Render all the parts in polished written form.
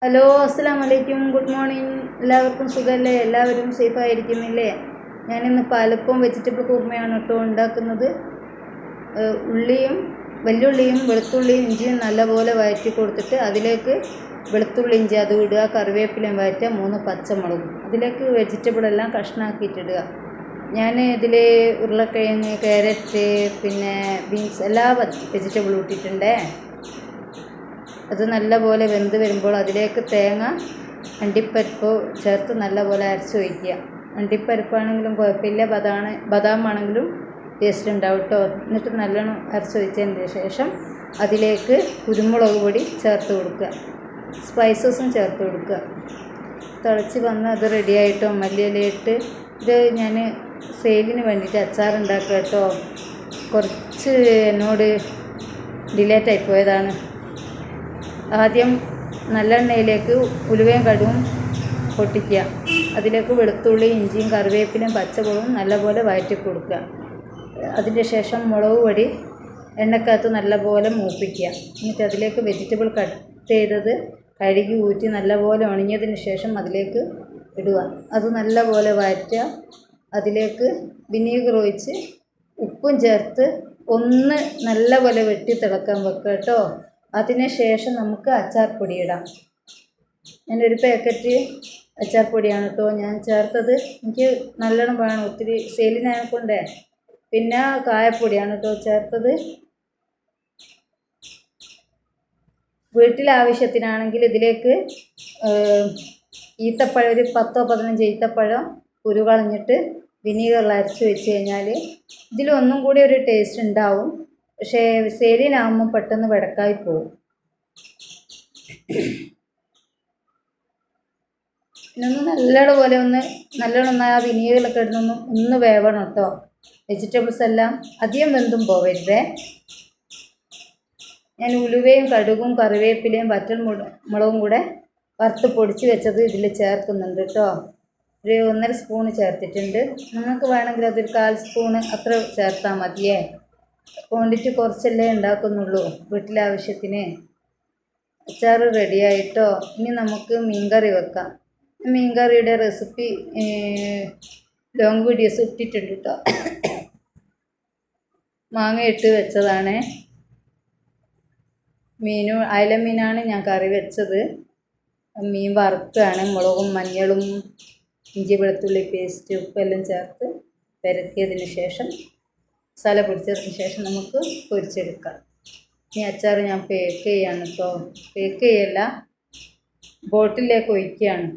Hello, അസ്സലാമു അലൈക്കും. Good morning. എല്ലാവർക്കും സുഖമല്ലേ? എല്ലാവരും സേഫായിരിക്കുന്നില്ലേ? ഞാനിന്ന് പാലപ്പവും വെജിറ്റബിൾ കുറുമയാണ് കേട്ടോ ഉണ്ടാക്കുന്നത്. വെല്ലുള്ളിയും വെളുത്തുള്ളിയും ഇഞ്ചിയും നല്ലപോലെ വഴറ്റി കൊടുത്തിട്ട് അതിലേക്ക് വെളുത്തുള്ളി ഇഞ്ചി അത് ഇടുക, കറിവേപ്പിലയും വഴറ്റുക, 3 പച്ചമുളകും, അതിലേക്ക് വെജിറ്റബിളെല്ലാം കഷ്ണാക്കിയിട്ടിടുക. ഞാൻ ഇതിൽ ഉരുളക്കിഴങ്ങ്, ക്യാരറ്റ്, പിന്നെ ബീൻസ് എല്ലാ വെജിറ്റബിളും ഇട്ടിട്ടുണ്ടേ. അത് നല്ലപോലെ വെന്ത് വരുമ്പോൾ അതിലേക്ക് തേങ്ങ, അണ്ടിപ്പരിപ്പ് ചേർത്ത് നല്ലപോലെ അരച്ചൊഴിക്കുക. അണ്ടിപ്പരിപ്പാണെങ്കിലും കുഴപ്പമില്ല, ബദാമാണെങ്കിലും ടേസ്റ്റ് ഉണ്ടാവും കേട്ടോ. എന്നിട്ട് നല്ലോണം അരച്ചൊഴിച്ചതിന് ശേഷം അതിലേക്ക് കുരുമുളക് പൊടി ചേർത്ത് കൊടുക്കുക, സ്പൈസസും ചേർത്ത് കൊടുക്കുക. തിളച്ച് വന്ന് അത് റെഡിയായിട്ടോ. മല്ലിയിലയിട്ട് ഇത് ഞാൻ സെയിലിന് വേണ്ടിയിട്ട് അച്ചാറുണ്ടാക്കുക കേട്ടോ. കുറച്ച് എന്നോട് ഡിലേറ്റായി പോയതാണ്. ആദ്യം നല്ലെണ്ണയിലേക്ക് ഉലുവയും കടുവും പൊട്ടിക്കുക. അതിലേക്ക് വെളുത്തുള്ളി ഇഞ്ചിയും കറിവേപ്പിലയും പച്ചമുളകും നല്ലപോലെ വഴറ്റി കൊടുക്കുക. അതിൻ്റെ ശേഷം മുളക് പൊടി എണ്ണക്കകത്ത് നല്ലപോലെ മൂപ്പിക്കുക. എന്നിട്ട് അതിലേക്ക് വെജിറ്റബിൾ കട്ട് ചെയ്തത് കഴുകി ഊറ്റി നല്ലപോലെ ഉണങ്ങിയതിന് ശേഷം അതിലേക്ക് ഇടുക. അത് നല്ലപോലെ വഴറ്റുക. അതിലേക്ക് വിനീഗർ ഒഴിച്ച് ഉപ്പും ചേർത്ത് ഒന്ന് നല്ലപോലെ വെട്ടി തിളക്കാൻ വെക്കുക കേട്ടോ. അതിന് ശേഷം നമുക്ക് അച്ചാർ പൊടി ഇടാം. ഞാനൊരു പാക്കറ്റ് അച്ചാർ പൊടിയാണ് കേട്ടോ ഞാൻ ചേർത്തത്. എനിക്ക് നല്ലോണം വേണം, ഒത്തിരി സെയിലിനായതുകൊണ്ടേ. പിന്നെ കായപ്പൊടിയാണ് കേട്ടോ ചേർത്തത്. വീട്ടിലാവശ്യത്തിനാണെങ്കിൽ ഇതിലേക്ക് ഈത്തപ്പഴം ഒരു 10-15 ഈത്തപ്പഴം കുരു കളഞ്ഞിട്ട് വിനീഗറിൽ അരച്ച് വെച്ച് കഴിഞ്ഞാൽ ഇതിലൊന്നും കൂടി ഒരു ടേസ്റ്റ് ഉണ്ടാവും. പക്ഷേ സെയിലിനാകുമ്പോൾ പെട്ടെന്ന് വെടക്കായി പോകും. പിന്നെ നല്ലോണം ആ വിനീഗറിലൊക്കെ ഒന്ന് വേവണം കേട്ടോ. വെജിറ്റബിൾസ് എല്ലാം അധികം വെന്തും പോവരുതേ. ഞാൻ ഉലുവയും കടുകും കറിവേപ്പിലയും മുളകും കൂടെ വറുത്ത് പൊടിച്ച് വെച്ചത് ഇതിൽ ചേർക്കുന്നുണ്ട് കേട്ടോ. ഒരു 1.5 സ്പൂണ് ചേർത്തിട്ടുണ്ട്. നിങ്ങൾക്ക് വേണമെങ്കിൽ അതൊരു 1/4 സ്പൂണ് അത്ര ചേർത്താൽ മതിയേ. ക്വാണ്ടിറ്റി കുറച്ചല്ലേ ഉണ്ടാക്കുന്നുള്ളൂ. വീട്ടിലാവശ്യത്തിന് അച്ചാർ റെഡിയായിട്ടോ. ഇനി നമുക്ക് മീൻകറി വെക്കാം. മീൻകറിയുടെ റെസിപ്പി ലോങ് വീഡിയോസ് ഇട്ടിട്ടുണ്ട് കേട്ടോ. മാങ്ങ ഇട്ട് വെച്ചതാണ്. അയല മീനാണ് ഞാൻ കറി വെച്ചത്. മീൻ വറുക്കുകയാണ്. മുളകും മഞ്ഞളും ഇഞ്ചി വെളുത്തുള്ളി പേസ്റ്റ് ഉപ്പെല്ലാം ചേർത്ത് പെരക്കിയതിന് ശേഷം മസാല പൊടിച്ചതിന് ശേഷം നമുക്ക് പൊരിച്ചെടുക്കാം. ഈ അച്ചാർ ഞാൻ പേക്ക് ചെയ്യാണ് കേട്ടോ. പേക്ക് ചെയ്യല്ല, ബോട്ടിലേക്ക് ഒഴിക്കുകയാണ്.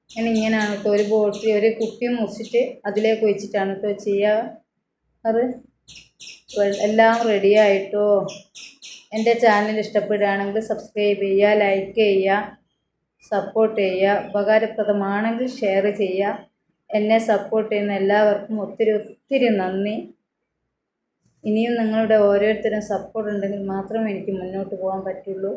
ഞാൻ ഇങ്ങനെയാണ് കേട്ടോ. ഒരു കുപ്പി മുറിച്ചിട്ട് അതിലേക്ക് ഒഴിച്ചിട്ടാണ് കേട്ടോ ചെയ്യാറ്. എല്ലാം റെഡിയായിട്ടോ. എൻ്റെ ചാനൽ ഇഷ്ടപ്പെടുകയാണെങ്കിൽ സബ്സ്ക്രൈബ് ചെയ്യുക, ലൈക്ക് ചെയ്യുക, സപ്പോർട്ട് ചെയ്യുക. ഉപകാരപ്രദമാണെങ്കിൽ ഷെയർ ചെയ്യുക. എന്നെ സപ്പോർട്ട് ചെയ്യുന്ന എല്ലാവർക്കും ഒത്തിരി നന്ദി. ഇനിയും നിങ്ങളുടെ ഓരോരുത്തരും സപ്പോർട്ട് ഉണ്ടെങ്കിൽ മാത്രമേ എനിക്ക് മുന്നോട്ട് പോകാൻ പറ്റുള്ളൂ.